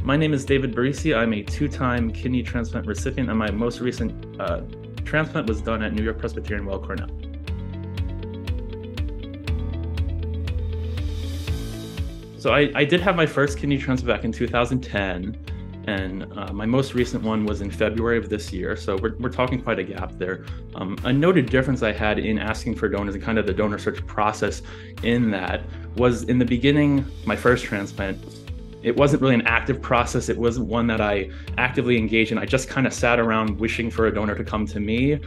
My name is David Barresi. I'm a two-time kidney transplant recipient, and my most recent transplant was done at New York Presbyterian, Cornell. So I did have my first kidney transplant back in 2010, and my most recent one was in February of this year. So we're talking quite a gap there. A noted difference I had in asking for donors and kind of the donor search process in that was in the beginning, my first transplant, it wasn't really an active process. It wasn't one that I actively engaged in. I just kind of sat around wishing for a donor to come to me.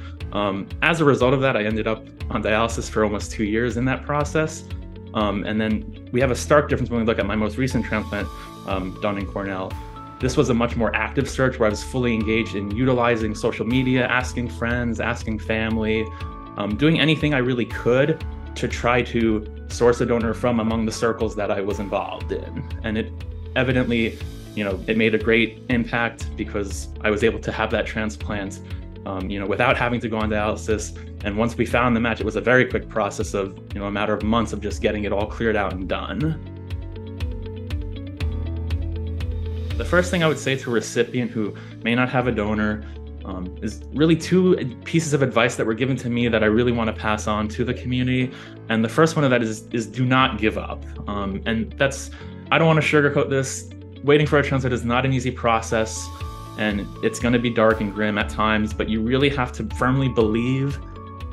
As a result of that, I ended up on dialysis for almost 2 years in that process. And then we have a stark difference when we look at my most recent transplant done in Cornell. This was a much more active search where I was fully engaged in utilizing social media, asking friends, asking family, doing anything I really could to try to source a donor from among the circles that I was involved in. And it evidently, it made a great impact because I was able to have that transplant, without having to go on dialysis. And once we found the match, it was a very quick process of, a matter of months of just getting it all cleared out and done. The first thing I would say to a recipient who may not have a donor is really two pieces of advice that were given to me that I really want to pass on to the community. And the first one of that is do not give up. And that's, I don't want to sugarcoat this. Waiting for a transplant is not an easy process, and it's going to be dark and grim at times, but you really have to firmly believe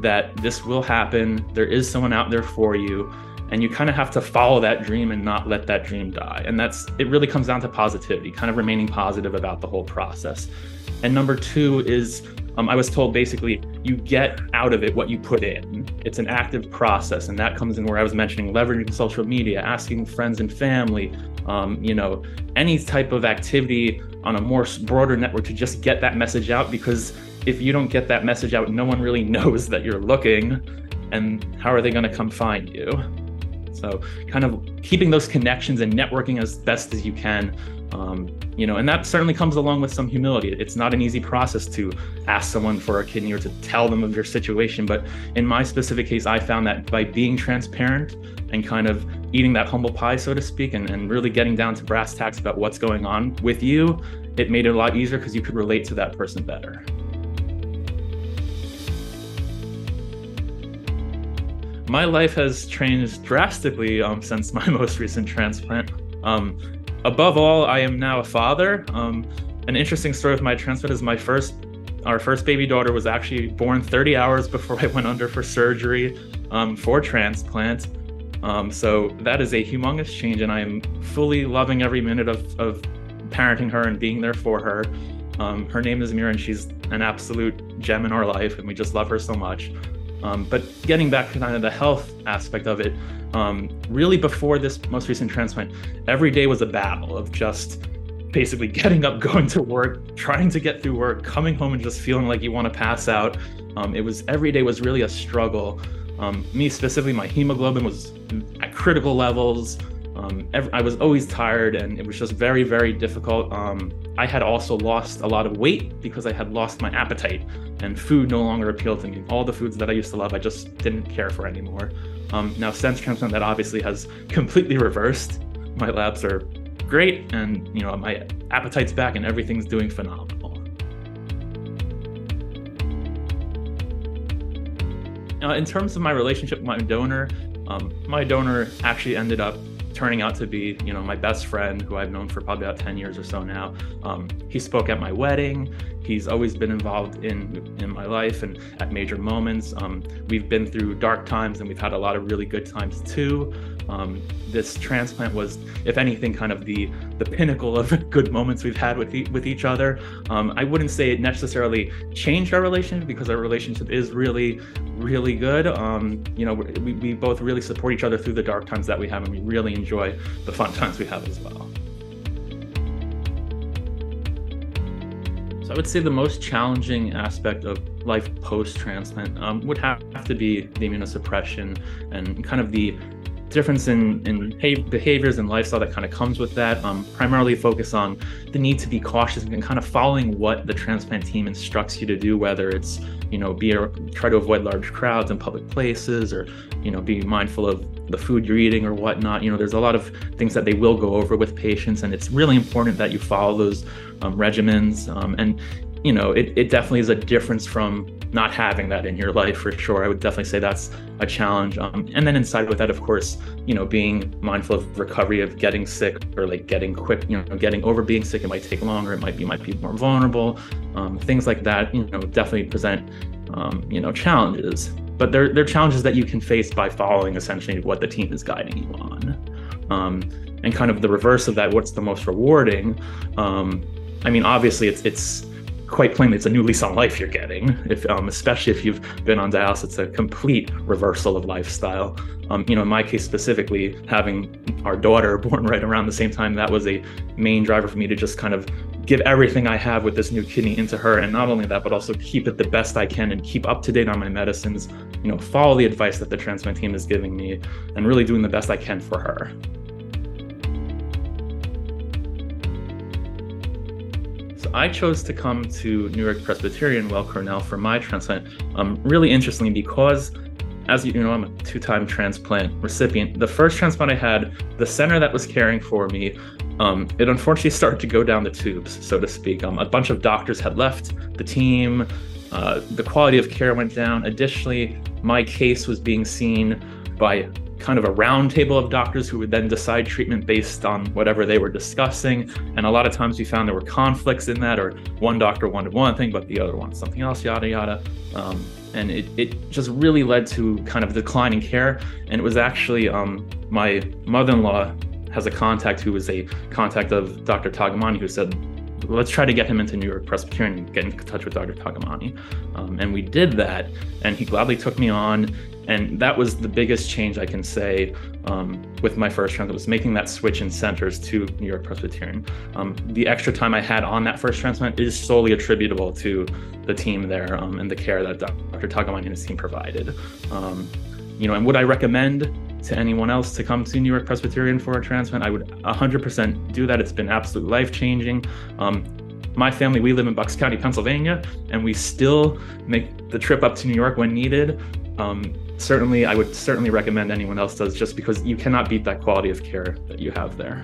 that this will happen. There is someone out there for you, and you kind of have to follow that dream and not let that dream die. And it really comes down to positivity, kind of remaining positive about the whole process. And number two is, I was told basically you get out of it what you put in. It's an active process, and that comes in where I was mentioning leveraging social media, asking friends and family, any type of activity on a more broader network to just get that message out, because if you don't get that message out, no one really knows that you're looking, and how are they going to come find you? So kind of keeping those connections and networking as best as you can, and that certainly comes along with some humility. It's not an easy process to ask someone for a kidney or to tell them of your situation. But in my specific case, I found that by being transparent and kind of eating that humble pie, so to speak, and really getting down to brass tacks about what's going on with you, it made it a lot easier because you could relate to that person better. My life has changed drastically since my most recent transplant. Above all, I am now a father. An interesting story with my transplant is our first baby daughter was actually born 30 hours before I went under for surgery for transplant. So that is a humongous change, and I am fully loving every minute of parenting her and being there for her. Her name is Mira, and she's an absolute gem in our life, and we just love her so much. But getting back to kind of the health aspect of it, really before this most recent transplant, every day was a battle of just basically getting up, going to work, trying to get through work, coming home and just feeling like you want to pass out. Every day was really a struggle. Me specifically, my hemoglobin was at critical levels. I was always tired, and it was just very, very difficult. I had also lost a lot of weight because I had lost my appetite, and food no longer appealed to me. All the foods that I used to love, I just didn't care for anymore. Now, since transplant, that obviously has completely reversed. My labs are great, and my appetite's back, and everything's doing phenomenal. In terms of my relationship with my donor actually ended up turning out to be, my best friend, who I've known for probably about 10 years or so now. He spoke at my wedding. He's always been involved in my life and at major moments. We've been through dark times, and we've had a lot of really good times too. This transplant was, if anything, kind of the pinnacle of good moments we've had with each other. I wouldn't say it necessarily changed our relationship, because our relationship is really, really good. We both really support each other through the dark times that we have, and we really enjoy the fun times we have as well. So I would say the most challenging aspect of life post-transplant would have to be the immunosuppression and kind of the difference in behaviors and lifestyle that kind of comes with that. Primarily focus on the need to be cautious and kind of following what the transplant team instructs you to do, whether it's try to avoid large crowds in public places, or be mindful of the food you're eating or whatnot. There's a lot of things that they will go over with patients, and it's really important that you follow those regimens. And it definitely is a difference from not having that in your life, for sure. I would definitely say that's a challenge. And then inside with that, of course, being mindful of recovery, of getting sick, or like getting quick, getting over being sick. It might take longer. It might be more vulnerable. Things like that, definitely present, challenges. But they're challenges that you can face by following essentially what the team is guiding you on. And kind of the reverse of that, what's the most rewarding? Obviously it's quite plainly, it's a new lease on life you're getting, especially if you've been on dialysis. It's a complete reversal of lifestyle. In my case specifically, having our daughter born right around the same time, that was a main driver for me to just kind of give everything I have with this new kidney into her. And not only that, but also keep it the best I can and keep up to date on my medicines, follow the advice that the transplant team is giving me, and really doing the best I can for her. I chose to come to New York Presbyterian, Weill Cornell, for my transplant, really interestingly, because, as you know, I'm a 2-time transplant recipient. The first transplant I had, the center that was caring for me, it unfortunately started to go down the tubes, so to speak. A bunch of doctors had left the team. The quality of care went down. Additionally, my case was being seen by kind of a round table of doctors who would then decide treatment based on whatever they were discussing. And a lot of times we found there were conflicts in that, or one doctor wanted one thing, but the other wanted something else, yada, yada. And it just really led to kind of declining care. And it was actually my mother-in-law has a contact who was a contact of Dr. Tagamani, who said, let's try to get him into New York Presbyterian and get in touch with Dr. Tagamani. And we did that, and he gladly took me on. And that was the biggest change I can say with my first transplant, was making that switch in centers to New York Presbyterian. The extra time I had on that first transplant is solely attributable to the team there and the care that Dr. Tagamani and his team provided. And would I recommend to anyone else to come to New York Presbyterian for a transplant? I would 100% do that. It's been absolutely life-changing. My family, we live in Bucks County, Pennsylvania, and we still make the trip up to New York when needed. I would certainly recommend anyone else does, just because you cannot beat that quality of care that you have there.